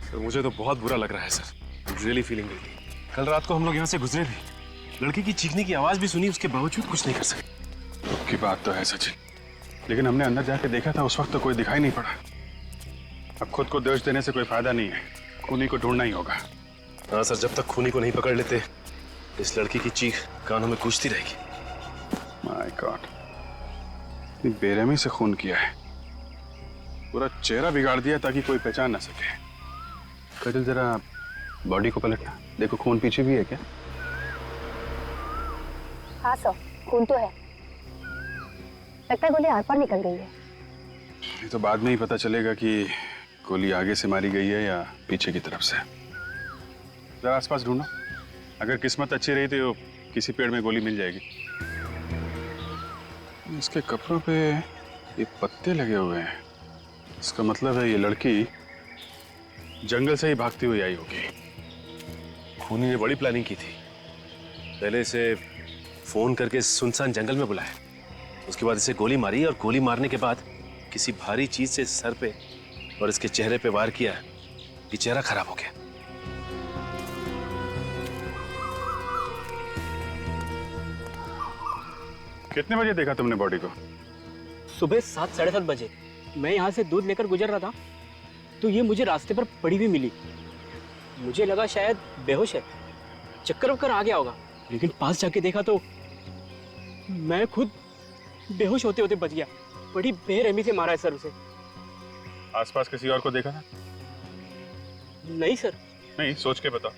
Sir मुझे तो बहुत बुरा लग रहा है सर। Really feeling guilty. कल रात को हम लोग यहाँ से गुजरे भी, लड़की की चीखने की आवाज भी सुनी, उसके बावजूद कुछ नहीं कर सके। की बात तो है सचिन, लेकिन हमने अंदर जाके देखा था, उस वक्त तो कोई दिखाई नहीं पड़ा। अब खुद को दोष देने से कोई फायदा नहीं है, खूनी को ढूंढना ही होगा। हाँ सर, जब तक खूनी को नहीं पकड़ लेते इस लड़की की चीख कानों में गूंजती रहेगी। माय गॉड, इतनी बेरहमी से खून किया है, पूरा चेहरा बिगाड़ दिया ताकि कोई पहचान ना सके। कजल जरा बॉडी को पलटना, देखो खून पीछे भी है क्या? हाँ सर, खून तो है, लगता है गोली आर पार निकल गई है। ये तो बाद में ही पता चलेगा कि गोली आगे से मारी गई है या पीछे की तरफ से। जरा आसपास ढूंढो, अगर किस्मत अच्छी रही तो किसी पेड़ में गोली मिल जाएगी। इसके कपड़ों पे ये पत्ते लगे हुए हैं, इसका मतलब है ये लड़की जंगल से ही भागती हुई आई होगी। खूनी ने बड़ी प्लानिंग की थी। पहले इसे फोन करके सुनसान जंगल में बुलाया, उसके बाद इसे गोली मारी और गोली मारने के बाद किसी भारी चीज से सर पे और इसके चेहरे पे वार किया। ये चेहरा खराब हो गया। कितने बजे देखा तुमने बॉडी को? सुबह 7 साढ़े 7 बजे मैं यहाँ से दूध लेकर गुजर रहा था तो ये मुझे रास्ते पर पड़ी हुई मिली। मुझे लगा शायद बेहोश है, चक्कर वक्कर आ गया होगा, लेकिन पास जाके देखा तो मैं खुद बेहोश होते होते बच गया। बड़ी बेरहमी से मारा है सर उसे। आसपास किसी और को देखा था? नहीं सर। नहीं, सोच के बताओ,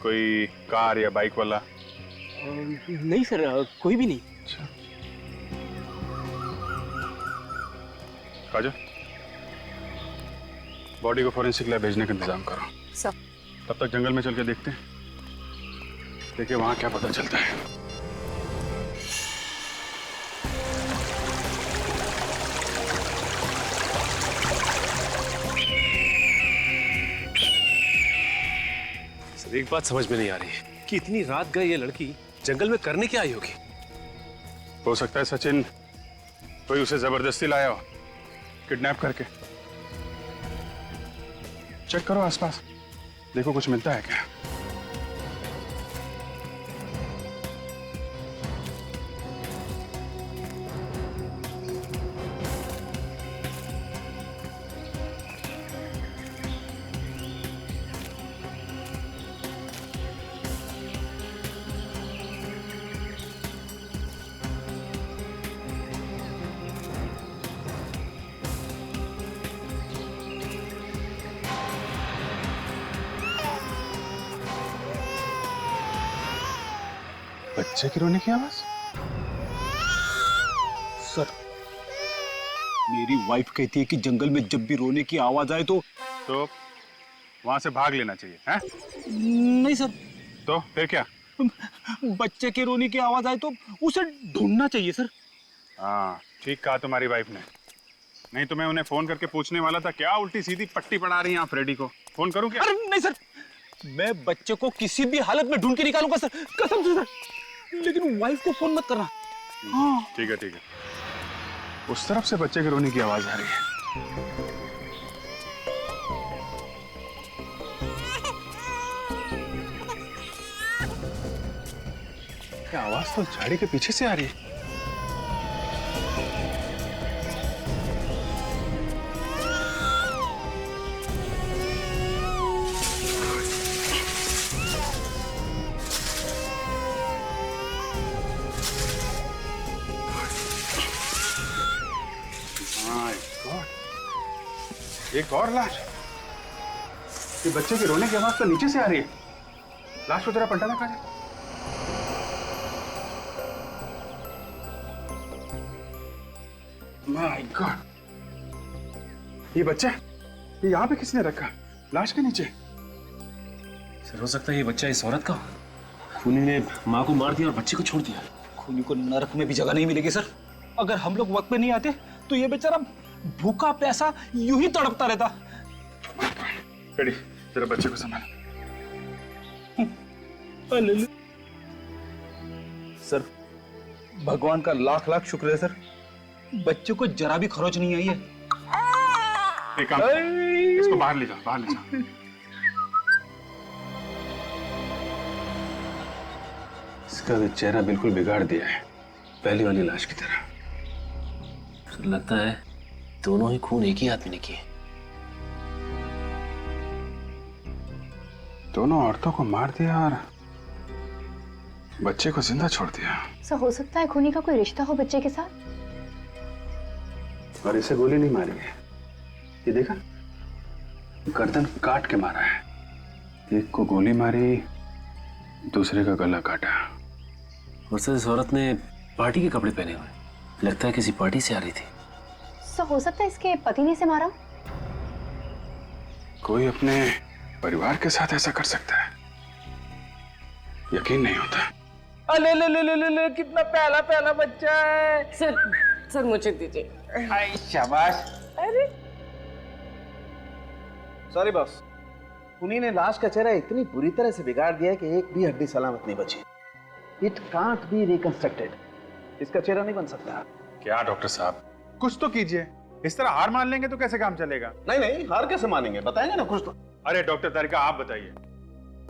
कोई कार या बाइक वाला? नहीं सर, कोई भी नहीं। अच्छा, काजल, बॉडी को फॉरेंसिक लैब भेजने का इंतजाम करो। सर। तब तक जंगल में चल के देखते हैं, देखिए वहां क्या पता चलता है। सर एक बात समझ में नहीं आ रही है कि इतनी रात गए ये लड़की जंगल में करने क्या आई होगी। हो सकता है सचिन कोई उसे जबरदस्ती लाया हो, किडनैप करके। चेक करो आसपास, देखो कुछ मिलता है क्या। बच्चे की रोने की आवाज? सर, मेरी वाइफ कहती है कि जंगल में जब भी रोने की आवाज आए तो वहां से भाग लेना चाहिए, हैं? नहीं सर। तो फिर क्या? बच्चे के रोने की आवाज आए तो उसे ढूंढना चाहिए सर। हाँ, ठीक कहा तुम्हारी वाइफ ने। नहीं तो मैं उन्हें फोन करके पूछने वाला था, क्या उल्टी सीधी पट्टी पड़ा रही हैं आप फ्रेडी को? फोन करूं क्या? अरे नहीं सर, मैं बच्चे को किसी भी हालत में ढूंढ के निकालूंगा सर, कसम से सर, लेकिन वाइफ को फोन मत करना। हाँ ठीक है, ठीक है। उस तरफ से बच्चे के रोने की आवाज आ रही है। क्या आवाज तो झाड़ी के पीछे से आ रही है। एक और लाश। ये बच्चे के रोने की आवाज तो नीचे से आ रही है। लाश को जरा पलटाना काजल। माय गॉड, ये बच्चा ये यहाँ पे किसने रखा? लाश के नीचे। सर हो सकता है ये बच्चा इस औरत का, खूनी ने माँ को मार दिया और बच्चे को छोड़ दिया। खूनी को नरक में भी जगह नहीं मिलेगी सर। अगर हम लोग वक्त पे नहीं आते तो ये बेचारा भूखा प्यासा यूं ही तड़पता रहता। रेडी, जरा बच्चे को संभाल। सर भगवान का लाख लाख शुक्र है सर, बच्चे को जरा भी खरोच नहीं आई है। एक काम, इसको बाहर ले जाओ, बाहर ले जाओ। इसका भी चेहरा बिल्कुल बिगाड़ दिया है, पहली वाली लाश की तरह। सर लगता है दोनों ही खून एक ही आदमी ने किए। दोनों औरतों को मार दिया और बच्चे को जिंदा छोड़ दिया। सर हो सकता है खूनी का कोई रिश्ता हो बच्चे के साथ। और इसे गोली नहीं मारी है, ये देखा, गर्दन काट के मारा है। एक को गोली मारी, दूसरे का गला काटा। और सर इस औरत ने पार्टी के कपड़े पहने हुए, लगता है किसी पार्टी से आ रही थी। सर हो सकता है इसके पति ने इसे मारा। कोई अपने परिवार के साथ ऐसा कर सकता है, यकीन नहीं होता। अले ले ले ले ले ले कितना प्याला प्याला बच्चा है। सर मुझे दीजिए। हाय शाबाश। अरे सॉरी बॉस, उन्हीं ने लाश का चेहरा इतनी बुरी तरह से बिगाड़ दिया है कि एक भी हड्डी सलामत नहीं बची। It can't be reconstructed. इसका चेहरा नहीं बन सकता। क्या डॉक्टर साहब, कुछ तो कीजिए। इस तरह हार मान लेंगे तो कैसे काम चलेगा? नहीं नहीं, हार कैसे मानेंगे, बताएंगे ना कुछ तो। अरे डॉक्टर तारिका, आप बताइए,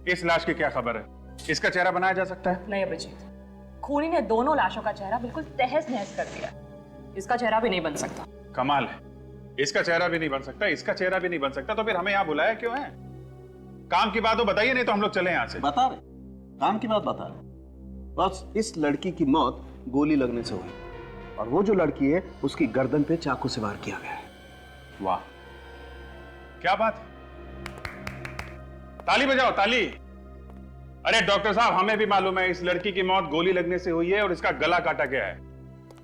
इस लाश की क्या खबर है? इसका चेहरा बनाया जा सकता है? नहीं अभिजीत, खूनी ने दोनों लाशों का चेहरा बिल्कुल तहस नहस कर दिया। इसका चेहरा भी नहीं बन सकता। कमाल है, इसका चेहरा भी नहीं बन सकता, इसका चेहरा भी नहीं बन सकता, तो फिर हमें यहाँ बुलाया क्यों है? काम की बात हो बताइए, नहीं तो हम लोग चले यहाँ से। बता रहे, काम की बात बता रहे। बस इस लड़की की मौत गोली लगने से हुई, और वो जो लड़की है उसकी गर्दन पे चाकू से वार किया गया है। वाह, क्या बात है, ताली बजाओ ताली। अरे डॉक्टर साहब, हमें भी मालूम है इस लड़की की मौत गोली लगने से हुई है और इसका गला काटा गया है।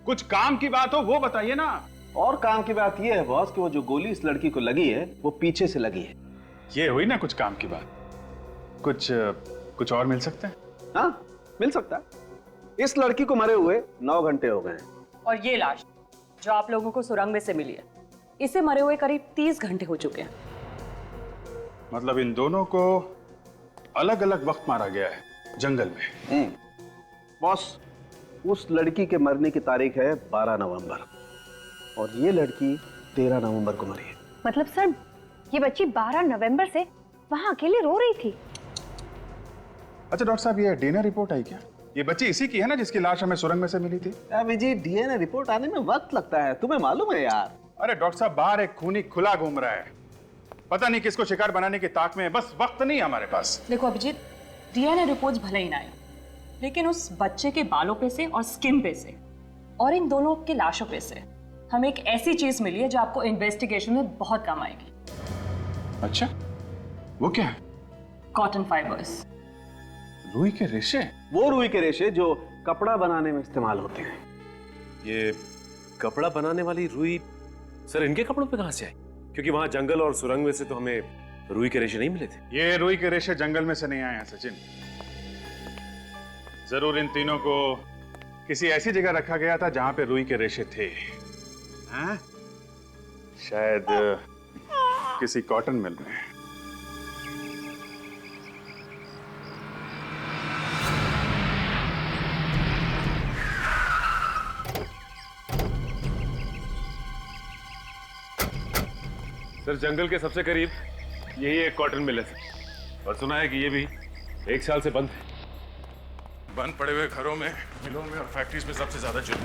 कुछ काम की बात हो वो बताइए ना। और काम की बात यह है बॉस कि वो जो गोली इस लड़की को लगी है वो पीछे से लगी है। ये हुई ना कुछ काम की बात। कुछ और मिल सकता है? हाँ, मिल सकता है। इस लड़की को मरे हुए 9 घंटे हो गए हैं। और ये लाश जो आप लोगों को सुरंग में से मिली है, इसे मरे हुए करीब 30 घंटे हो चुके हैं। मतलब इन दोनों को अलग अलग वक्त मारा गया है जंगल में। बॉस, उस लड़की के मरने की तारीख है 12 नवंबर और ये लड़की 13 नवंबर को मरी है। मतलब सर ये बच्ची 12 नवंबर से वहां अकेले रो रही थी। अच्छा डॉक्टर साहब, ये डीएनए रिपोर्ट आई क्या? ये बच्ची इसी की है ना जिसकी लाश हमें सुरंग में से मिली थी? विजय, डीएनए रिपोर्ट आने में वक्त लगता है, तुम्हें मालूम है यार। अरे डॉक्टर साहब, बाहर एक खूनी खुला घूम रहा है, पता नहीं किसको शिकार बनाने की ताक में है, बस वक्त नहीं है हमारे पास। देखो अभिजीत, डीएनए रिपोर्ट्स भले ही ना आए, लेकिन उस बच्चे के बालों पे से और स्किन पे से और इन दोनों की लाशों पे से हमें एक ऐसी चीज मिली है जो आपको इन्वेस्टिगेशन में बहुत काम आएगी। अच्छा, वो क्या है? Cotton fibres. रुई के रेशे? वो रुई के रेशे जो कपड़ा बनाने में इस्तेमाल होते हैं। ये कपड़ा बनाने वाली रुई सर इनके कपड़ों पे कहां से आई? क्योंकि वहां जंगल और सुरंग में से तो हमें रुई के रेशे नहीं मिले थे। ये रुई के रेशे जंगल में से नहीं आए हैं सचिन, जरूर इन तीनों को किसी ऐसी जगह रखा गया था जहां पे रुई के रेशे थे। हाँ? शायद किसी कॉटन मिल में। सर जंगल के सबसे करीब यही एक कॉटन मिल है सर, और सुना है कि ये भी 1 साल से बंद है। बंद पड़े हुए घरों में, मिलों में और फैक्ट्रीज में सबसे ज्यादा जुर्म।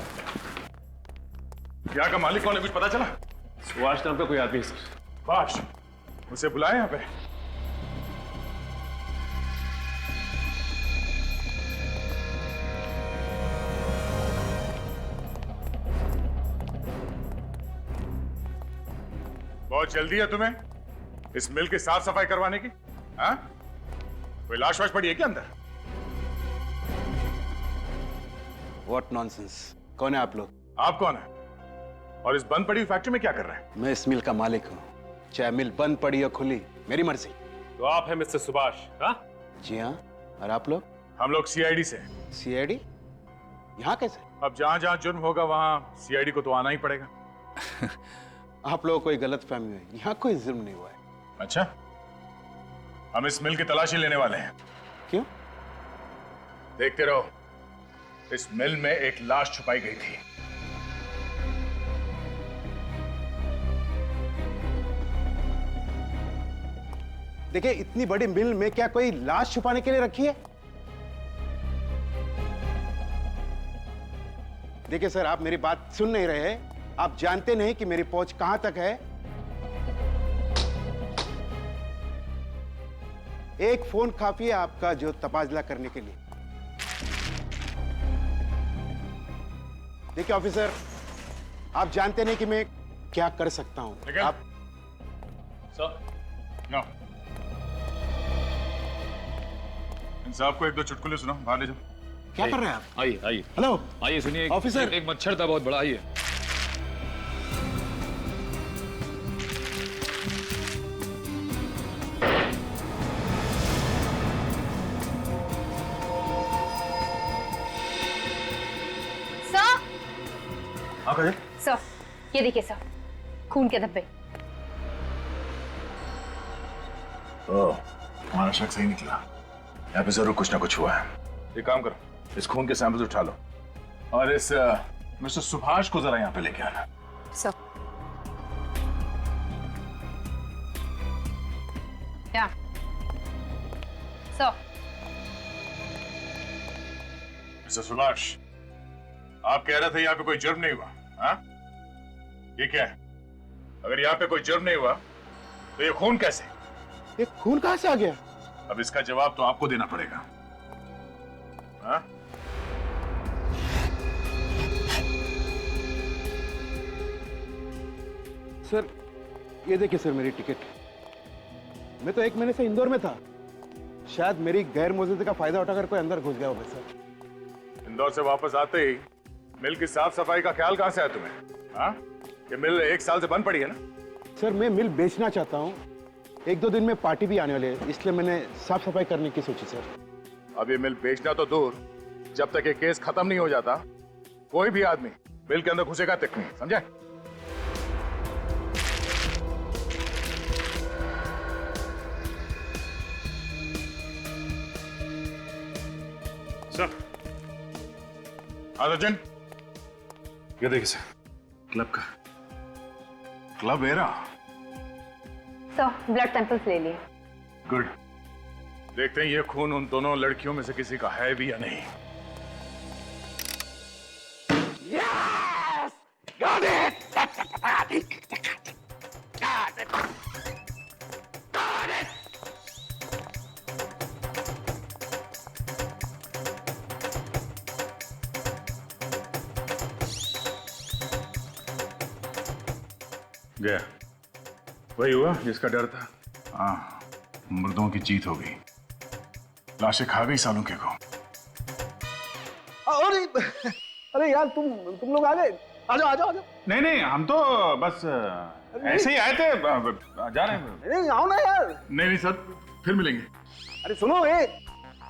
यहाँ का मालिक कौन है, कुछ पता चला? सुभाष नाम का कोई आदमी है सर। बाश, उसे बुलाए यहाँ पे। बहुत जल्दी है तुम्हें इस मिल की साफ सफाई करवाने की? हाँ? कोई लाश वाश पड़ी है क्या अंदर? What nonsense? कौन है आप लोग? आप कौन है और इस बंद पड़ी हुई फैक्ट्री में क्या कर रहे हैं? मैं इस मिल का मालिक हूँ, चाहे मिल बंद पड़ी या खुली, मेरी मर्जी। तो आप हैं मिस्टर सुभाष? हाँ जी हाँ। और आप लोग? हम लोग सीआईडी से। सीआईडी? यहाँ कैसे? अब जहां जहां जुर्म होगा वहां सीआईडी को तो आना ही पड़ेगा। आप लोगों को कोई गलत फहमी हुई, यहाँ कोई जुर्म नहीं हुआ है। अच्छा, हम इस मिल की तलाशी लेने वाले हैं। क्यों? देखते रहो, इस मिल में एक लाश छुपाई गई थी। देखिए, इतनी बड़ी मिल में क्या कोई लाश छुपाने के लिए रखी है? देखिए सर, आप मेरी बात सुन नहीं रहे। आप जानते नहीं कि मेरी पहुंच कहां तक है। एक फोन काफी है आपका जो तबादला करने के लिए। देखिए ऑफिसर, आप जानते नहीं कि मैं क्या कर सकता हूं। आप नो। इन साहब को एक दो चुटकुले सुनाओ, बाहर ले जाओ। क्या कर रहे हैं आप? आइए आइए हेलो आइए, सुनिए। ऑफिसर। एक मच्छर था बहुत बड़ा, आइए। सर हाँ कहे सर, ये देखिए सर, खून के धब्बे। हमारा शक सही निकला। यहाँ पे जरूर कुछ ना कुछ हुआ है। एक काम करो, इस खून के सैंपल्स उठा लो और इस मिस्टर सुभाष को जरा यहाँ पे लेके आना। सर क्या सर? मिस्टर सुभाष, आप कह रहे थे यहाँ पे कोई जुर्म नहीं हुआ, हाँ? ये क्या है? अगर यहाँ पे कोई जुर्म नहीं हुआ तो ये खून कैसे? ये खून कहां से आ गया? अब इसका जवाब तो आपको देना पड़ेगा, हाँ? सर ये देखिए सर, मेरी टिकट। मैं तो 1 महीने से इंदौर में था। शायद मेरी गैर मौजूदगी का फायदा उठाकर कोई अंदर घुस गया होगा सर। इंदौर से वापस आते ही मिल की साफ सफाई का ख्याल कहां से आया तुम्हें, हाँ? ये मिल 1 साल से बंद पड़ी है ना? सर मैं मिल बेचना चाहता हूँ। 1-2 दिन में पार्टी भी आने वाली है, इसलिए मैंने साफ सफाई करने की सोची सर। अब ये मिल बेचना तो दूर, जब तक ये केस खत्म नहीं हो जाता कोई भी आदमी मिल के अंदर घुसेगा तक नहीं, समझे? सर अर्जुन, ये देखिए सर, क्लब का। Club era. Sir blood samples ले लिए। गुड। देखते हैं ये खून उन दोनों लड़कियों में से किसी का है भी या नहीं। गया, वही हुआ जिसका डर था। हाँ, मुर्दों की जीत हो गई। लाशें खा गई सालों के को। अरे यार तुम लोग आ गए। आ जाओ आ जाओ आ जाओ। नहीं नहीं, हम तो बस ऐसे ही आए थे, जा रहे हैं। नहीं आओ ना यार। नहीं नहीं सर, फिर मिलेंगे। अरे सुनो,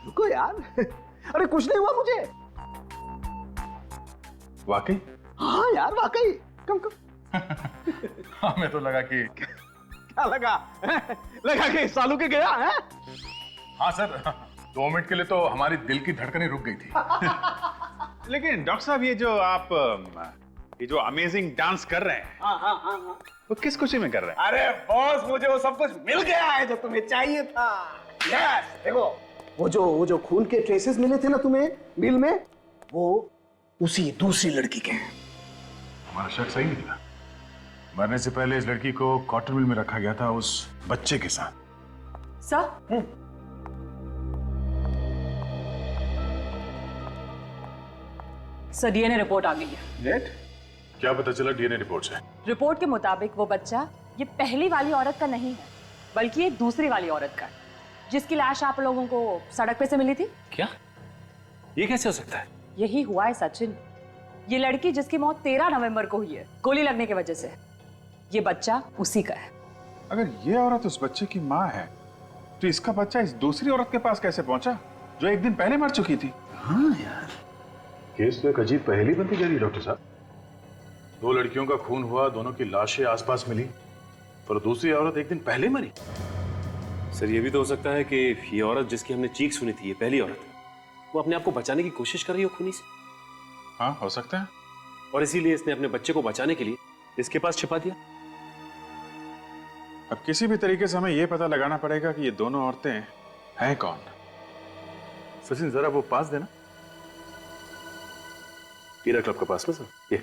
रुको यार। अरे कुछ नहीं हुआ मुझे। वाकई? हाँ यार वाकई। कम कम। हमें तो लगा कि क्या लगा? लगा कि सालू के गया है? हाँ सर, 2 मिनट के लिए तो हमारी दिल की धड़कनें रुक गई थी। लेकिन डॉक्टर साहब, ये जो अमेजिंग डांस कर रहे हैं, हाँ। वो किस खुशी में कर रहे हैं? अरे बॉस, मुझे वो सब कुछ मिल गया है जो तुम्हें चाहिए था। यस, देखो वो जो खून के ट्रेसेस मिले थे ना तुम्हें मिल में, वो उसी दूसरी लड़की के हैं। हमारा शक सही निकला। मरने से पहले इस लड़की को कॉटन मिल में रखा गया था उस बच्चे के साथ। सर सर डीएनए रिपोर्ट आ गई है। क्या पता चला डीएनए रिपोर्ट से? रिपोर्ट के मुताबिक वो बच्चा ये पहली वाली औरत का नहीं है, बल्कि ये दूसरी वाली औरत का है, जिसकी लाश आप लोगों को सड़क पे से मिली थी। क्या? ये कैसे हो सकता है? यही हुआ है सचिन। ये लड़की जिसकी मौत 13 नवंबर को हुई है गोली लगने की वजह से, ये बच्चा उसी का है। अगर ये औरत उस बच्चे की माँ है, तो इसका बच्चा इस दूसरी औरत के पास कैसे पहुंचा जो 1 दिन पहले मर चुकी थी? हाँ यार, केस तो एक अजीब पहेली बनती जा रही है डॉक्टर साहब। 2 लड़कियों का खून हुआ, दोनों की लाशें आसपास मिली, पर दूसरी औरत 1 दिन पहले मरी। सर ये भी तो हो सकता है कि ये औरत जिसकी हमने चीख सुनी थी, ये पहली औरत, वो अपने आप को बचाने की कोशिश कर रही हो खूनी से, हाँ हो सकता है। और इसीलिए इसने अपने बच्चे को बचाने के लिए इसके पास छिपा दिया। अब किसी भी तरीके से हमें यह पता लगाना पड़ेगा कि ये दोनों औरतें हैं कौन। सचिन जरा वो पास देना। हीरा क्लब के पास में सर, ये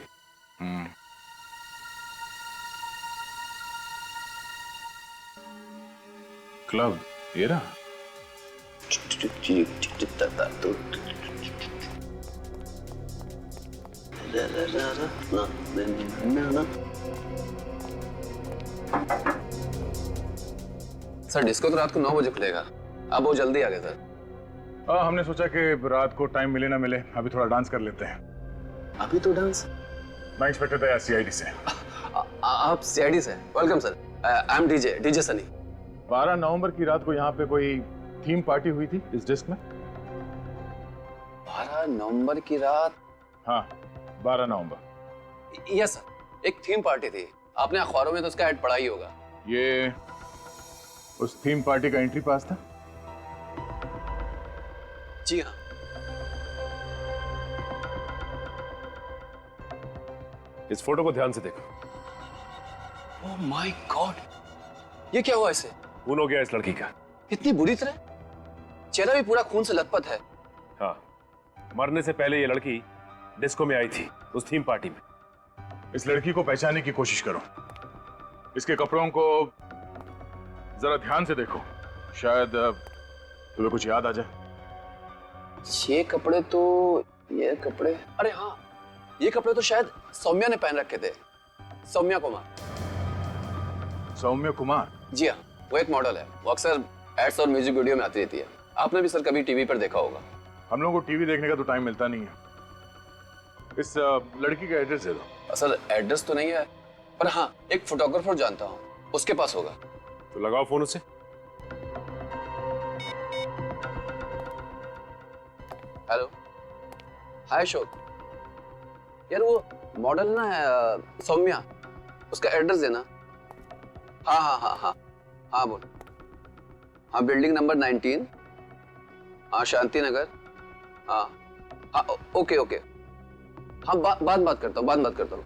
क्लब हीरा। सर डिस्को तो रात को 9 बजे खुलेगा, आप बहुत जल्दी आ गए सर। हमने सोचा कि रात को टाइम मिले ना मिले, अभी थोड़ा डांस कर लेते हैं। अभी तो डांस? मैं इंस्पेक्टर था सीआईडी से। आप सीआईडी से? Welcome sir, I am DJ Sunny. 12 नवंबर की रात को यहाँ पे कोई थीम पार्टी हुई थी इस डिस्क में। 12 नवंबर की रात? हाँ 12 नवंबर। यस सर, एक थीम पार्टी थी, आपने अखबारों में तो उसका ऐड पढ़ा ही होगा। ये उस थीम पार्टी का एंट्री पास था? जी हाँ। इस फोटो को ध्यान से देखो। ओह माय गॉड, ये क्या हुआ इसे? खून हो गया इस लड़की का। इतनी बुरी तरह? चेहरा भी पूरा खून से लथपथ है। हाँ, मरने से पहले ये लड़की डिस्को में आई थी, उस थीम पार्टी में। इस लड़की को पहचानने की कोशिश करो, इसके कपड़ों को जरा ध्यान से देखो, शायद तुम्हें कुछ याद आ जाए। ये कपड़े अरे हाँ, ये कपड़े तो शायद सौम्या ने पहन रखे थे। सौम्या कुमार। सौम्या कुमार? जी हाँ, वो एक मॉडल है, वो अक्सर एड्स और म्यूजिक वीडियो में आती रहती है। आपने भी सर कभी टीवी पर देखा होगा। हम लोगों को टीवी देखने का तो टाइम मिलता नहीं है। इस लड़की का एड्रेस दे दो। असल एड्रेस तो नहीं है, पर हाँ एक फोटोग्राफर जानता हूँ, उसके पास होगा। तो लगाओ फोन उसे। हेलो, हाय अशोक। यार वो मॉडल ना है सौम्या, उसका एड्रेस देना। हाँ हाँ हाँ हाँ हाँ बोल। हाँ बिल्डिंग नंबर 19, हाँ शांति नगर। हाँ हाँ ओके ओके। हाँ बात करता हूँ।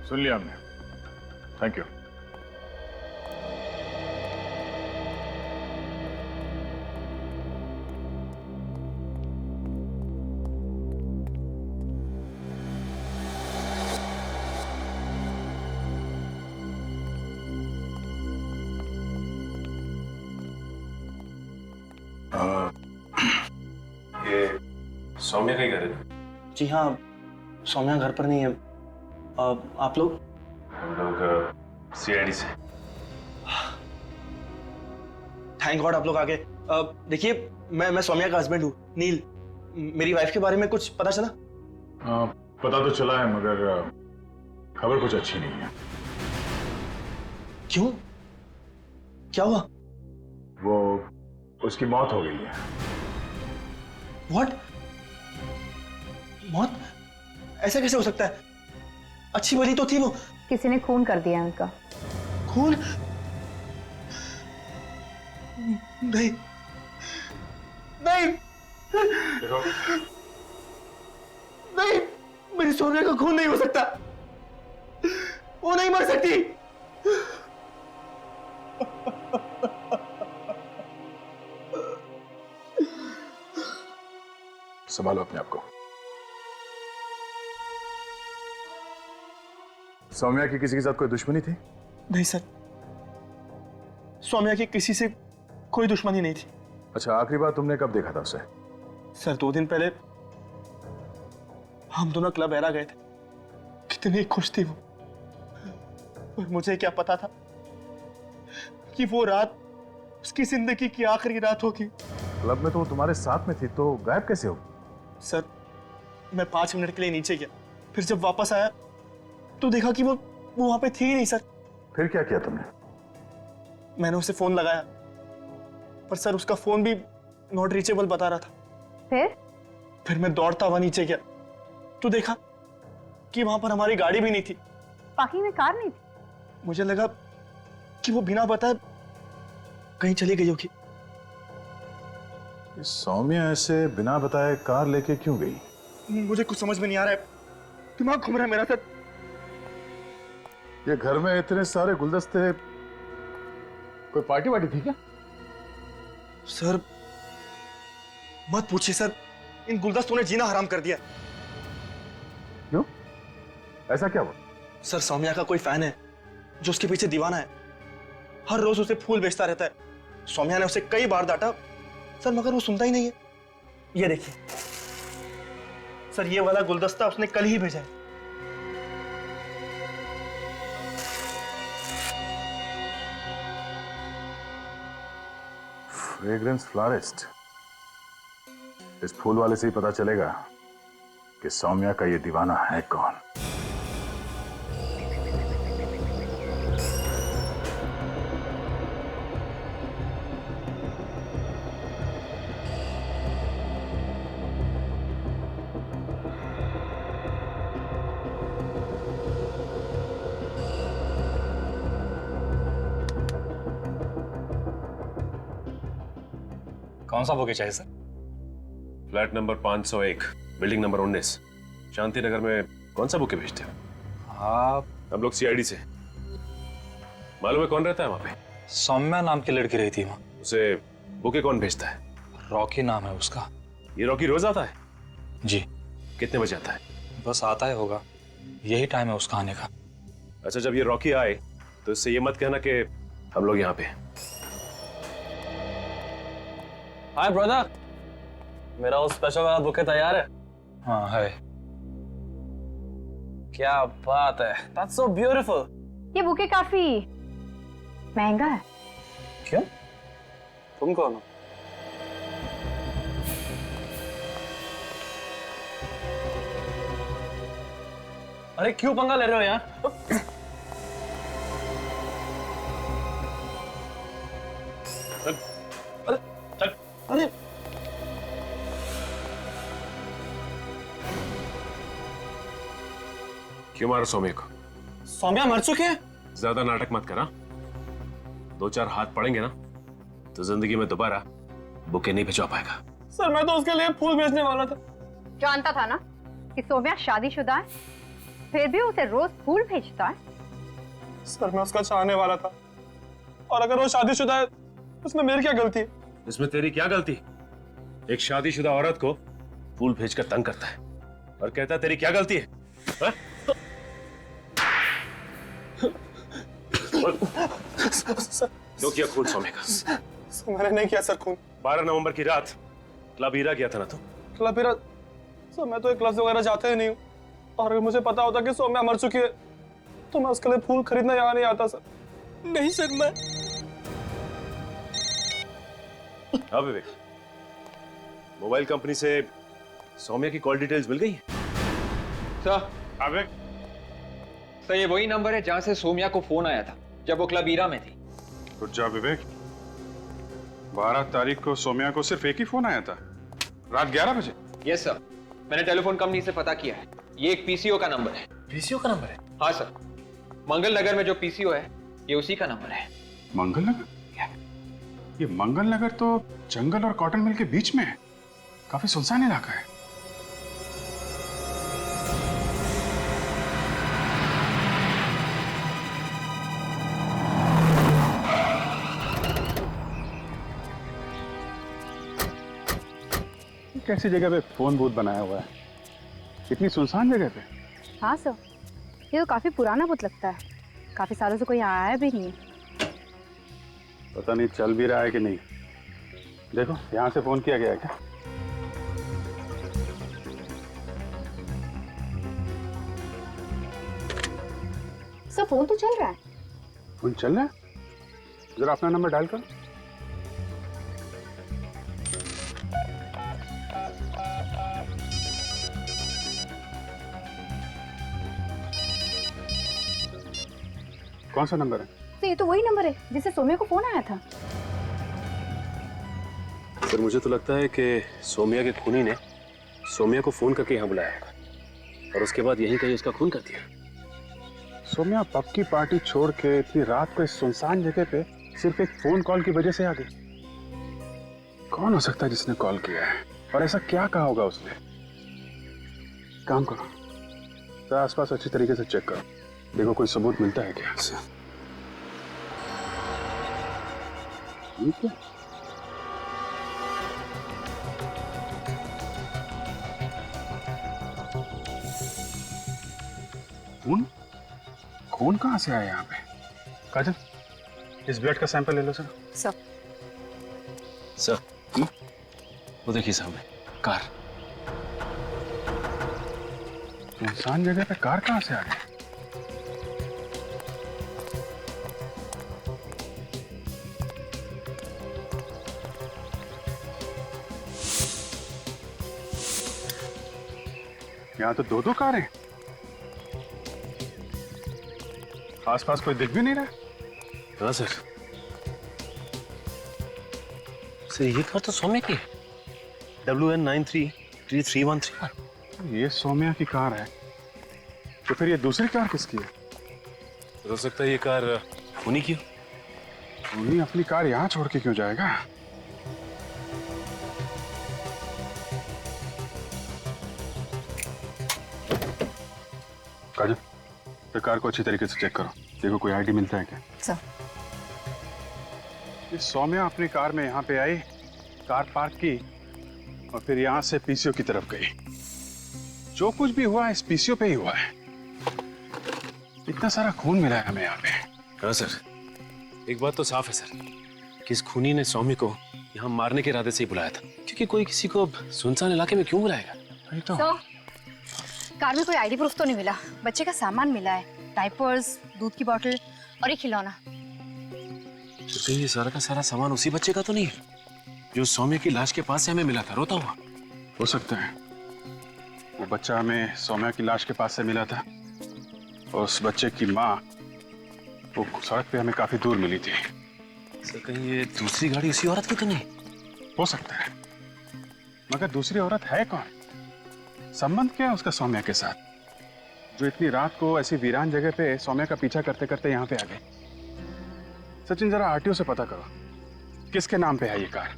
सुन लिया हमने, थैंक यू। ये सौम्या का ही घर है? जी हाँ, सौम्या घर पर नहीं है। आप लोग? हम लोग सीआईडी से। थैंक गॉड आप लोग आ गए। देखिए मैं सौम्या का हस्बैंड हूँ, नील। मेरी वाइफ के बारे में कुछ पता चला? पता तो चला है, मगर खबर कुछ अच्छी नहीं है। क्यों, क्या हुआ? वो उसकी मौत हो गई है। व्हाट? मौत? ऐसा कैसे हो सकता है? अच्छी भली तो थी वो। किसी ने खून कर दिया है उनका। खून? नहीं नहीं देखो, नहीं, मेरी सोनिया का खून नहीं हो सकता, वो नहीं मर सकती। संभालो अपने आप को। सौम्या की किसी के साथ कोई दुश्मनी थी? नहीं सर, सौम्या की किसी से कोई दुश्मनी नहीं थी। अच्छा, आखिरी बार तुमने कब देखा था उसे? सर 2 दिन पहले हम दोनों क्लब एरा गए थे। कितनी खुश थी वो, और मुझे क्या पता था कि वो रात उसकी जिंदगी की आखिरी रात होगी। क्लब में तो वो तुम्हारे साथ में थी, तो गायब कैसे हो? सर मैं 5 मिनट के लिए नीचे गया, फिर जब वापस आया तो देखा कि वो वहां पे थी ही नहीं। सर फिर क्या किया तुमने? मैंने उसे फोन लगाया, पर सर उसका फोन भी नॉट रीचेबल बता रहा था। फिर मैं दौड़ता हुआ नीचे गया तो देखा कि वहां पर हमारी गाड़ी भी नहीं थी, पार्किंग में कार नहीं थी। मुझे लगा कि वो बिना बताए कहीं चली गई होगी। सौम्या ऐसे बिना बताए कार लेके क्यों गई? मुझे कुछ समझ में नहीं आ रहा है, दिमाग घूम रहा है मेरा। सर ये घर में इतने सारे गुलदस्ते, कोई पार्टी वार्टी थी क्या? सर मत पूछिए सर, इन गुलदस्तों ने जीना हराम कर दिया। ऐसा क्या हुआ? सर सौम्या का कोई फैन है जो उसके पीछे दीवाना है। हर रोज उसे फूल बेचता रहता है। सौम्या ने उसे कई बार डांटा सर, मगर वो सुनता ही नहीं है। ये देखिए सर, ये वाला गुलदस्ता उसने कल ही भेजा है। Fragrance florist. इस फूल वाले से ही पता चलेगा कि सौम्या का ये दीवाना है कौन। कौन सा बुके चाहिए sir? Flat number 501, building number 19, Shanti Nagar में कौन सा बुके भेजते हैं? आप? हम लोग सीआईडी से। मालूम है कौन रहता है वहां पे? सौम्या नाम की लड़की रही थी वहां। उसे बुके कौन भेजता है? रॉकी नाम है उसका। ये रॉकी रोज आता है? जी। कितने बजे आता है? बस आता है होगा, यही टाइम है उसका आने का। अच्छा, जब ये रॉकी आए तो इससे ये मत कहना कि हम लोग यहाँ पे हैं। हाय ब्रदर, मेरा वो स्पेशल वाला बुके तैयार है? हाँ है। क्या बात है, That's so beautiful। ये बुके काफी महंगा है। क्यों? तुम कौन हो? अरे क्यों पंगा ले रहे हो यार? अरे क्यों मारा सौम्या को? सौम्या मर चुके हैं। ज्यादा नाटक मत करा। 2-4 हाथ पड़ेंगे ना तो जिंदगी में दोबारा बुके नहीं भिजवा पाएगा। सर मैं तो उसके लिए फूल बेचने वाला था। जानता था ना कि सौम्या शादीशुदा है, फिर भी उसे रोज फूल भेजता है। सर मैं उसका चाहने वाला था, और अगर वो शादीशुदा है उसमें मेरी क्या गलती है? इसमें तेरी क्या गलती? एक शादीशुदा औरत को फूल भेजकर तंग करता है और कहता है तेरी क्या गलती है? हा? क्यों किया खून सौम्या का? मैंने नहीं किया सर खून। 12 नवंबर की रात क्लब हीरा गया था ना तू? क्लब हीरा? सर मैं तो एक क्लब वगैरह जाता ही नहीं हूँ, और अगर मुझे पता होता कि सौम्या मर चुकी है तो मैं उसके लिए फूल खरीदना यहाँ नहीं आता सर। नहीं सर मैं। हाँ विवेक, मोबाइल कंपनी से सौम्या की कॉल डिटेल्स मिल गई है? सर। हाँ विवेक। सर ये वही नंबर है जहां से सौम्या को फोन आया था जब वो क्लब हीरा में थी। रुक जा विवेक, 12 तारीख को सौम्या को सिर्फ एक ही फोन आया था, रात 11 बजे। यस सर, मैंने टेलीफोन कंपनी से पता किया है, ये एक पीसीओ का नंबर है। पीसीओ का नंबर है? हाँ सर, मंगल नगर में जो पीसीओ है ये उसी का नंबर है। मंगल नगर? ये मंगल नगर तो जंगल और कॉटन मिल के बीच में है, काफी सुनसान इलाका है। कैसी जगह पे फोन बूथ बनाया हुआ है, इतनी सुनसान जगह पे? हाँ सर, ये तो काफी पुराना बुत लगता है, काफी सालों से कोई आया भी नहीं है। पता नहीं चल भी रहा है कि नहीं। देखो यहाँ से फोन किया गया है क्या? सर फोन तो चल रहा है। फोन चल रहा है? जरा अपना नंबर डायल करो। कौन सा नंबर है? तो ये तो वही नंबर है जिससे सौम्या को फोन आया था। सर मुझे तो लगता है कि सौम्या के खूनी ने सौम्या को फोन करके यहाँ बुलाया होगा और उसके बाद यहीं कहीं उसका खून कर दिया। सौम्या पब की पार्टी छोड़ के इतनी रात को इस सुनसान जगह पे सिर्फ एक फोन कॉल की वजह से आ गई। कौन हो सकता है जिसने कॉल किया है, और ऐसा क्या कहा होगा उसने? काम करो, तो आसपास अच्छी तरीके से चेक करो, देखो कोई सबूत मिलता है क्या। ठीक है। खून खून कहाँ से आया यहाँ पे? काजल, इस ब्लड का सैंपल ले लो सर। सर, वो देखिए सामने कार। इंसान जगह पे कार कहाँ से आ गई? यहाँ तो दो दो कार हैं। आसपास कोई दिख भी नहीं रहा। हाँ सर, ये कार तो सौम्या की है। WN933313। ये सौम्या की कार है, तो फिर ये दूसरी कार किसकी है? हो सकता है ये कार खूनी की हो। खूनी अपनी कार यहाँ छोड़ के क्यों जाएगा? काजल, तो कार को अच्छी तरीके से चेक करो, देखो कोई आईडी मिलता है क्या। सर। ये सौम्या अपनी कार में यहाँ पे आई, कार पार्क की और फिर यहाँ से पीसीओ की तरफ गई। जो कुछ भी हुआ इस पीसीओ पे ही हुआ है। इतना सारा खून मिला है हमें यहाँ पे। हाँ सर, एक बात तो साफ है सर कि इस खूनी ने सौम्य को यहाँ मारने के इरादे से ही बुलाया था, क्योंकि कोई किसी को सुनसान इलाके में क्यों बुलाएगा? तो कार में कोई आईडी प्रूफ तो नहीं मिला, बच्चे का सामान मिला है, डायपर्स, दूध की बोतल और एक खिलौना। तो कहीं ये सारा का सारा सामान उसी बच्चे का तो नहीं है जो सौम्य की लाश के पास से हमें मिला था रोता हुआ? हो सकता है वो बच्चा हमें सौम्या की लाश के पास से मिला था और उस बच्चे की माँ वो सड़क पे हमें काफी दूर मिली थी। सर, कहीं ये दूसरी गाड़ी उसी औरत की तो नहीं? हो सकता है, मगर दूसरी औरत है कौन? संबंध क्या है उसका सौम्या के साथ, जो इतनी रात को ऐसी वीरान जगह पे सौम्या का पीछा करते करते यहाँ पे आ गए? सचिन, जरा आरटीओ से पता करो किसके नाम पे है ये कार।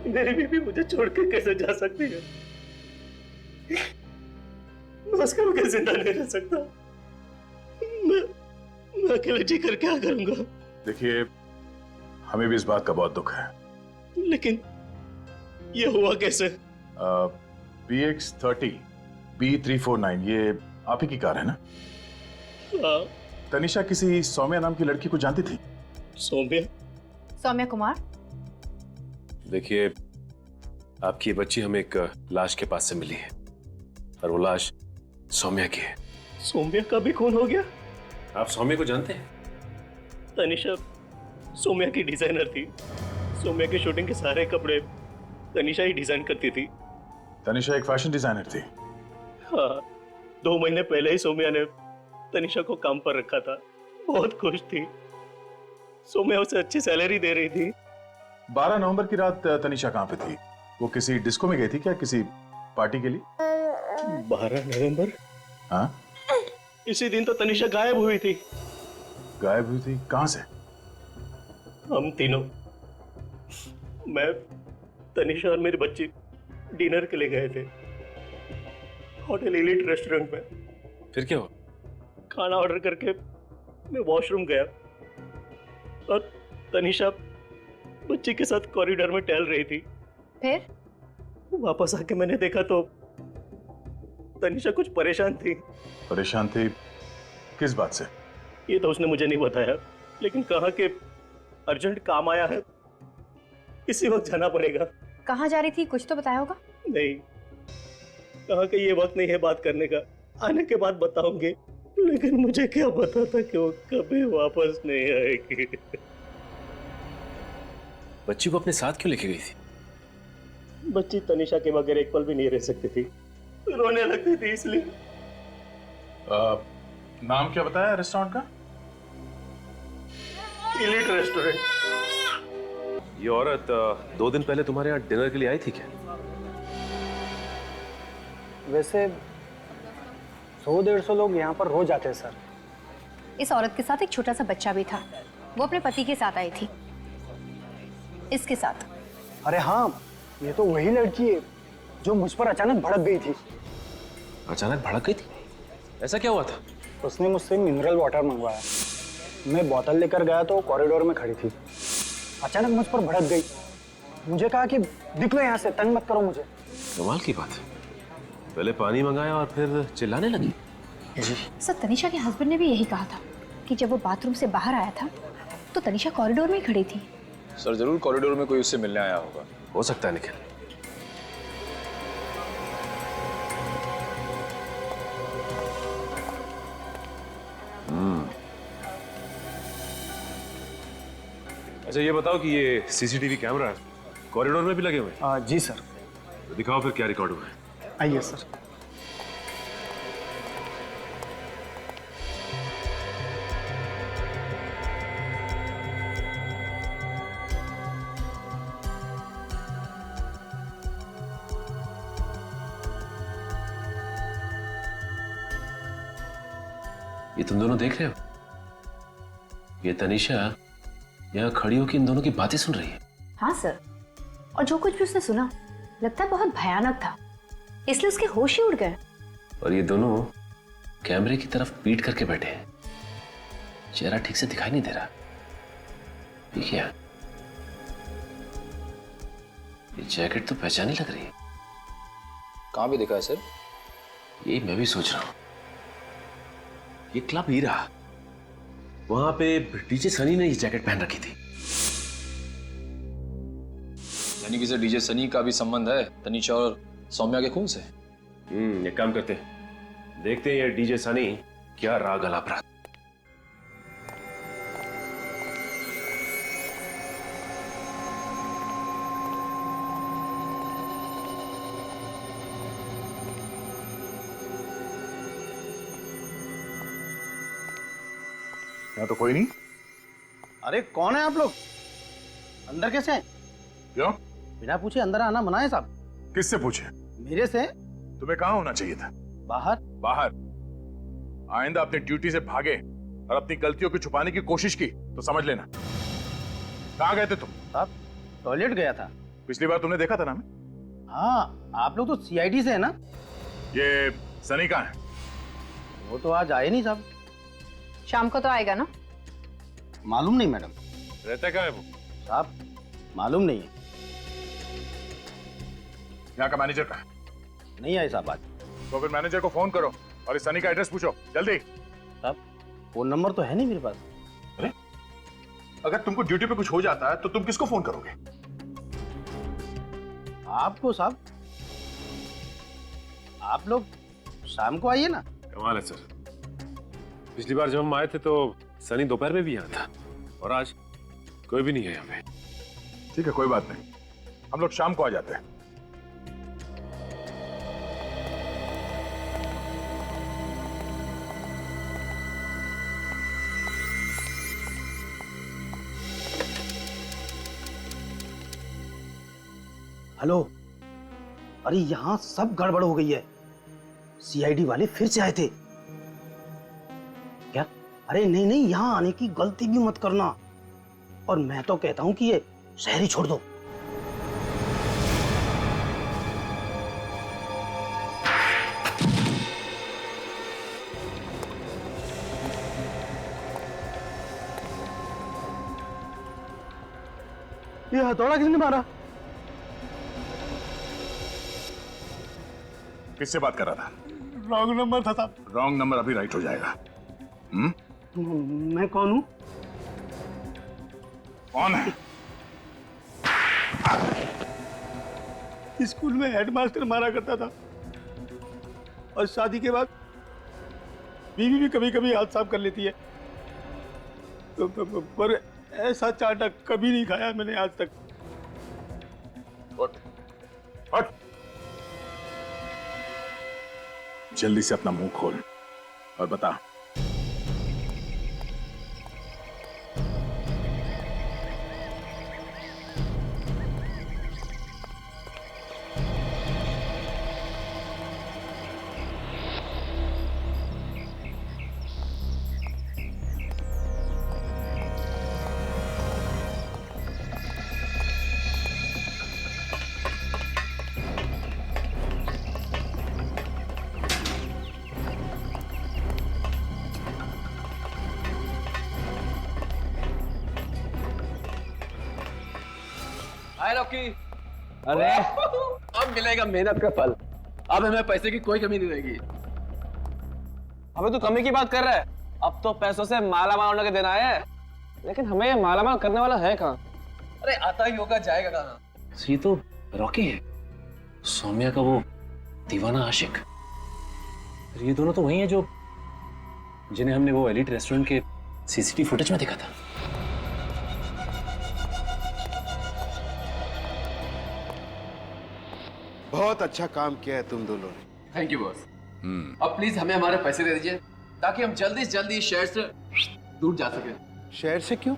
मेरी बीवी मुझे छोड़ के कैसे जा सकती है? मैं उसका बगैर जिंदा नहीं रह सकता। मैं अकेले जी कर क्या करूंगा? देखिए, हमें भी इस बात का बहुत दुख है, लेकिन ये हुआ कैसे? BX30 B349 ये आप ही की कार है ना? हाँ। तनिषा किसी सौम्या नाम की लड़की को जानती थी? सौम्या कुमार। देखिए, आपकी बच्ची हमें एक लाश के पास से मिली है और वो लाश सौम्या की है। सौम्या का भी खून हो गया? आप सौम्या को जानते हैं? तनिषा सौम्या की डिजाइनर थी। सौम्या के शूटिंग के सारे कपड़े तनिषा ही डिजाइन करती थी। तनिषा एक फैशन डिजाइनर थी? हाँ, 2 महीने पहले ही सौम्या ने तनिषा को काम पर रखा था। बहुत खुश थी। सौम्या उसे अच्छी सैलरी दे रही थी। 12 नवंबर की रात तनिषा कहाँ पे थी? वो किसी डिस्को में गई थी क्या, किसी पार्टी के लिए? 12 नवंबर? हाँ, इसी दिन तो तनिषा गायब हुई थी। गायब हुई थी? कहाँ से? हम तीनों, मैं, तनिषा और मेरी बच्ची डिनर के लिए गए थे होटल एलिट रेस्टोरेंट में। फिर क्या हुआ? खाना ऑर्डर करके मैं वॉशरूम गया और तनिषा बच्ची के साथ कॉरिडोर में टहल रही थी। फिर वापस आके मैंने देखा तो तनिषा कुछ परेशान थी। परेशान थी? किस बात से? ये तो उसने मुझे नहीं बताया, लेकिन कहा कि अर्जेंट काम आया है, इसी वक्त जाना पड़ेगा। कहाँ जा रही थी कुछ तो बताया होगा? नहीं, कहा कि ये वक्त नहीं है बात करने का, आने के बाद बताऊंगी। लेकिन मुझे क्या पता था कि वो कभी वापस नहीं आएगी। बच्ची को अपने साथ क्यों लेके गई थी? बच्ची तनिषा के बगैर एक पल भी नहीं रह सकती थी, रोने लगती थी इसलिए। नाम क्या बताया रेस्टोरेंट का? Elite restaurant. ये औरत 2 दिन पहले तुम्हारे यहाँ डिनर के लिए आई थी क्या? वैसे 100-150 लोग यहाँ पर रोज आते हैं सर। इस औरत के साथ एक छोटा सा बच्चा भी था। वो अपने पति के साथ आई थी, इसके साथ। अरे हाँ, ये तो वही लड़की है जो मुझ पर अचानक भड़क गई थी। अचानक भड़क गई थी? ऐसा क्या हुआ था? उसने मुझसे मिनरल वाटर मंगवाया। मैं बोतल लेकर गया तो कॉरिडोर में खड़ी थी। अचानक मुझ पर भड़क गई। मुझे कहा कि दिख लो यहाँ से, तंग मत करो मुझे। कमाल की बात है, पहले पानी मंगाया और फिर चिल्लाने लगी। सर तनिषा के हस्बैंड ने भी यही कहा था कि जब वो बाथरूम से बाहर आया था तो तनिषा कॉरिडोर में ही खड़ी थी। सर जरूर कॉरिडोर में कोई उससे मिलने आया होगा। हो सकता है निखिल। अच्छा ये बताओ कि ये सीसीटीवी कैमरा कॉरिडोर में भी लगे हुए हैं? जी सर। तो दिखाओ फिर क्या रिकॉर्ड हुआ है। आइए सर। ये तुम दोनों देख रहे हो? ये तनिषा यहाँ खड़ी होकर इन दोनों की बातें सुन रही है। हाँ सर, और जो कुछ भी उसने सुना लगता है बहुत भयानक था, इसलिए उसके होश ही उड़ गए। और ये दोनों कैमरे की तरफ पीट करके बैठे हैं, चेहरा ठीक से दिखाई नहीं दे रहा। ये क्या? ये जैकेट तो पहचानी लग रही है। कहाँ भी दिखा है सर? यही मैं भी सोच रहा हूं। ये क्लब हीरा, वहां पे डीजे सनी ने ये जैकेट पहन रखी थी। यानी कि सर डीजे सनी का भी संबंध है तनिषा और सौम्या के खून से। एक काम करते हैं, देखते हैं ये डीजे सनी क्या राग अलाप रहा। यहाँ तो कोई नहीं। अरे कौन है आप लोग? अंदर कैसे हैं? क्यों? बिना पूछे अंदर आना मना है साहब। किससे पूछे? मेरे से। तुम्हें कहाँ होना चाहिए था? बाहर। बाहर? आइंदा अपनी ड्यूटी से भागे और अपनी गलतियों को छुपाने की कोशिश की तो समझ लेना। कहाँ गए थे तुम? साहब टॉयलेट गया था। पिछली बार तुमने देखा था ना हमें? हाँ, आप लोग तो सीआईडी से है ना? ये सनी कहाँ है? वो तो आज आए नहीं साहब। शाम को तो आएगा ना? मालूम नहीं मैडम। रहता कहाँ है वो? साहब मालूम नहीं है। यहाँ का मैनेजर कहाँ है? नहीं आए साहब आज। तो फिर मैनेजर को फोन करो और इस सनी का एड्रेस पूछो जल्दी। साहब फोन नंबर तो है नहीं मेरे पास। अरे अगर तुमको ड्यूटी पे कुछ हो जाता है तो तुम किसको फोन करोगे? आपको साहब। आप लोग शाम को आइए ना। कमाल है सर, पिछली बार जब हम आए थे तो सनी दोपहर में भी यहाँ था और आज कोई भी नहीं है यहाँ पे। ठीक है कोई बात नहीं, हम लोग शाम को आ जाते हैं। हेलो, अरे यहाँ सब गड़बड़ हो गई है। सीआईडी वाले फिर से आए थे। क्या? अरे नहीं नहीं, यहाँ आने की गलती भी मत करना। और मैं तो कहता हूँ कि ये शहर ही छोड़ दो। ये हथौड़ा किसने मारा? किससे बात कर रहा था? रॉन्ग नंबर था साहब। रॉन्ग नंबर अभी राइट हो जाएगा। मैं कौन हूँ? कौन है? स्कूल में हेडमास्टर मारा करता था और शादी के बाद बीवी भी कभी कभी हाथ साफ कर लेती है। पर ऐसा चाटा कभी नहीं खाया मैंने आज तक। उठ, उठ। जल्दी से अपना मुंह खोल और बता। हाय रॉकी। अरे अब मिलेगा मेहनत का फल। अब हमें पैसे की कोई कमी नहीं रहेगी। अबे तू कमी की बात कर रहा है? अब तो पैसों से माला माल होने के दिन आए हैं, लेकिन हमें ये माला माल करने वाला है कहाँ? अरे आता ही होगा, जाएगा कहाँ? ये तो रॉकी है, सौम्या का वो दीवाना आशिक। ये दोनों तो वही हैं जो जिन्हें हमने वो एलिट रेस्टोरेंट के सीसीटीवी फुटेज में देखा था। बहुत अच्छा काम किया है तुम दोनों ने। Thank you boss. अब प्लीज हमें हमारे पैसे दे दीजिए ताकि हम जल्दी से जल्दी इस शहर से दूर जा सके। शहर से क्यों?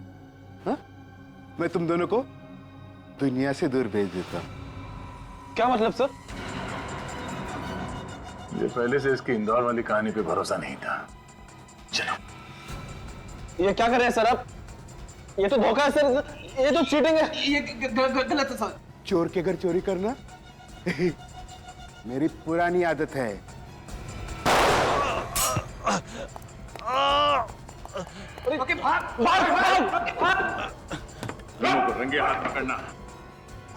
हाँ? मैं तुम दोनों को दुनिया से दूर भेज देता हूँ। क्या मतलब सर? ये पहले से इसकी इंदौर वाली कहानी पे भरोसा नहीं था। चलो। ये क्या कर रहे हैं सर आप? ये तो धोखा है सर, ये तो चीटिंग है। ये गलत है सर। चोर के घर चोरी करना मेरी पुरानी आदत है। ओके, भाग। दोनों को रंगे हाथ पकड़ना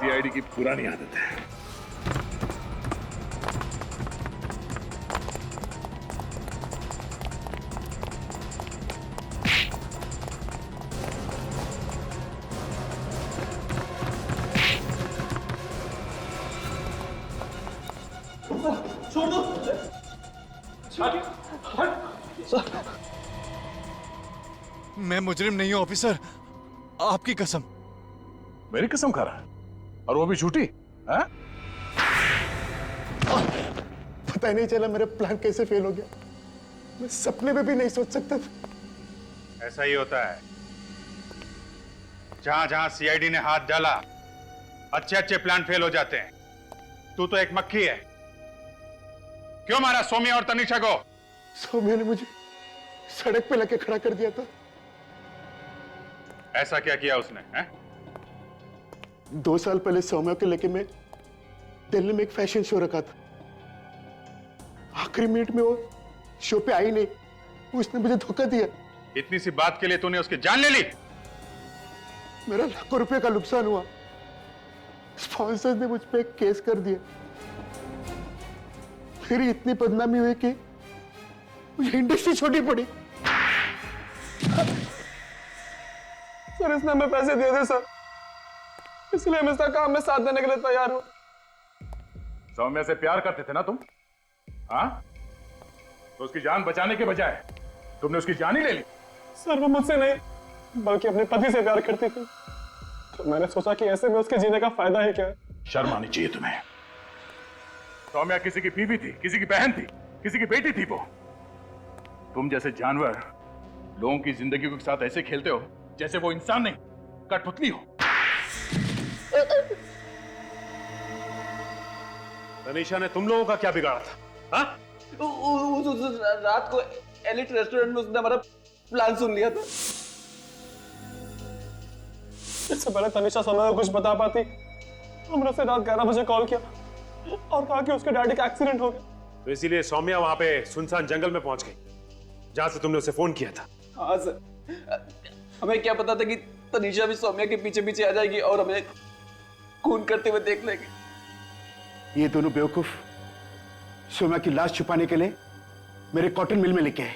सीआईडी की पुरानी आदत है। मैं मुजरिम नहीं हूं ऑफिसर, आपकी कसम। मेरी कसम खा रहा है और वो भी झूठी? हाँ? पता ही नहीं चला मेरा प्लान कैसे फेल हो गया। मैं सपने में भी नहीं सोच सकता था। ऐसा ही होता है, जहां जहां सीआईडी ने हाथ डाला अच्छे अच्छे प्लान फेल हो जाते हैं। तू तो एक मक्खी है। क्यों मारा सौम्या और तनिषा को? सौम्या ने मुझे सड़क पे लाके खड़ा कर दिया था। ऐसा क्या किया उसने? हैं? 2 साल पहले सौम्या को लेके मैं दिल्ली में एक फैशन शो रखा था। आखिरी मिनट में वो शो पे आई नहीं, उसने मुझे धोखा दिया। इतनी सी बात के लिए तूने उसकी जान ले ली? मेरा लाखों रुपए का नुकसान हुआ। स्पॉन्सर्स ने मुझ पे एक केस कर दिया। फिर इतनी बदनामी हुई कि मुझे इंडस्ट्री छोड़ी पड़ी। सर इसने हमें पैसे दिए थे सर, इसलिए हम इसका काम में साथ देने के लिए तैयार हूं। सौम्या से प्यार करते थे ना तुम? हाँ? तो उसकी जान बचाने के बजाय तुमने उसकी जान ही ले ली। सर वो मुझसे नहीं बल्कि अपने पति से प्यार करती थी, तो मैंने सोचा कि ऐसे में उसके जीने का फायदा ही क्या है। शर्म आनी चाहिए तुम्हें। सौम्या किसी की बीवी थी, किसी की बहन थी, किसी की बेटी थी वो। तुम जैसे जानवर लोगों की जिंदगी के साथ ऐसे खेलते हो जैसे वो इंसान नहीं, कठपुतली हो। तनीषा ने तुम लोगों का क्या बिगाड़ा था? हाँ? रात को एलिट रेस्टोरेंट में उसने हमारा प्लान सुन लिया था। इससे पहले तनिषा सौम्या को कुछ बता पाती, हमने उसे रात 11 बजे कॉल किया और कहा कि उसके डैडी का एक्सीडेंट हो गया। तो इसीलिए सौम्या वहां पे सुनसान जंगल में पहुंच गई जहां से तुमने उसे फोन किया था। हाँ सर, हमें क्या पता था कि तनिषा भी सौम्या के पीछे पीछे आ जाएगी और हमें खून करते हुए देख लेगी। ये दोनों बेवकूफ सौम्या की लाश छुपाने के लिए मेरे कॉटन मिल में लेके आए।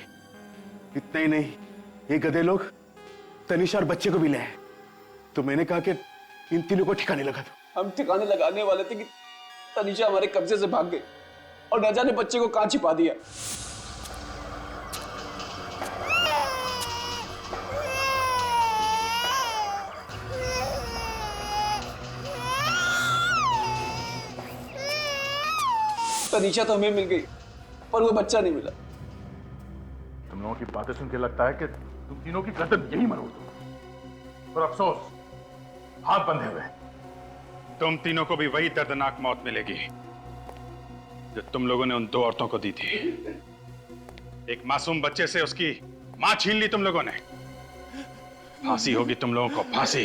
इतना ही नहीं, ये गधे लोग तनिषा और बच्चे को भी ले आए। तो मैंने कहा कि इन तीनों को ठिकाने लगा दो। हम ठिकाने लगाने वाले थे कि तनिषा हमारे कब्जे से भाग गई और न जाने बच्चे को कहां छिपा दिया। तनिषा तो हमें मिल गई पर वो बच्चा नहीं मिला। तुम लोगों की बातें सुन के लगता है कि तुम तीनों की गर्दन यही मरोड़ दो। पर अफसोस, हाथ बंधे हुए। तुम तीनों को भी वही दर्दनाक मौत मिलेगी जो तुम लोगों ने उन 2 औरतों को दी थी। एक मासूम बच्चे से उसकी मां छीन ली तुम लोगों ने। फांसी होगी तुम लोगों को, फांसी।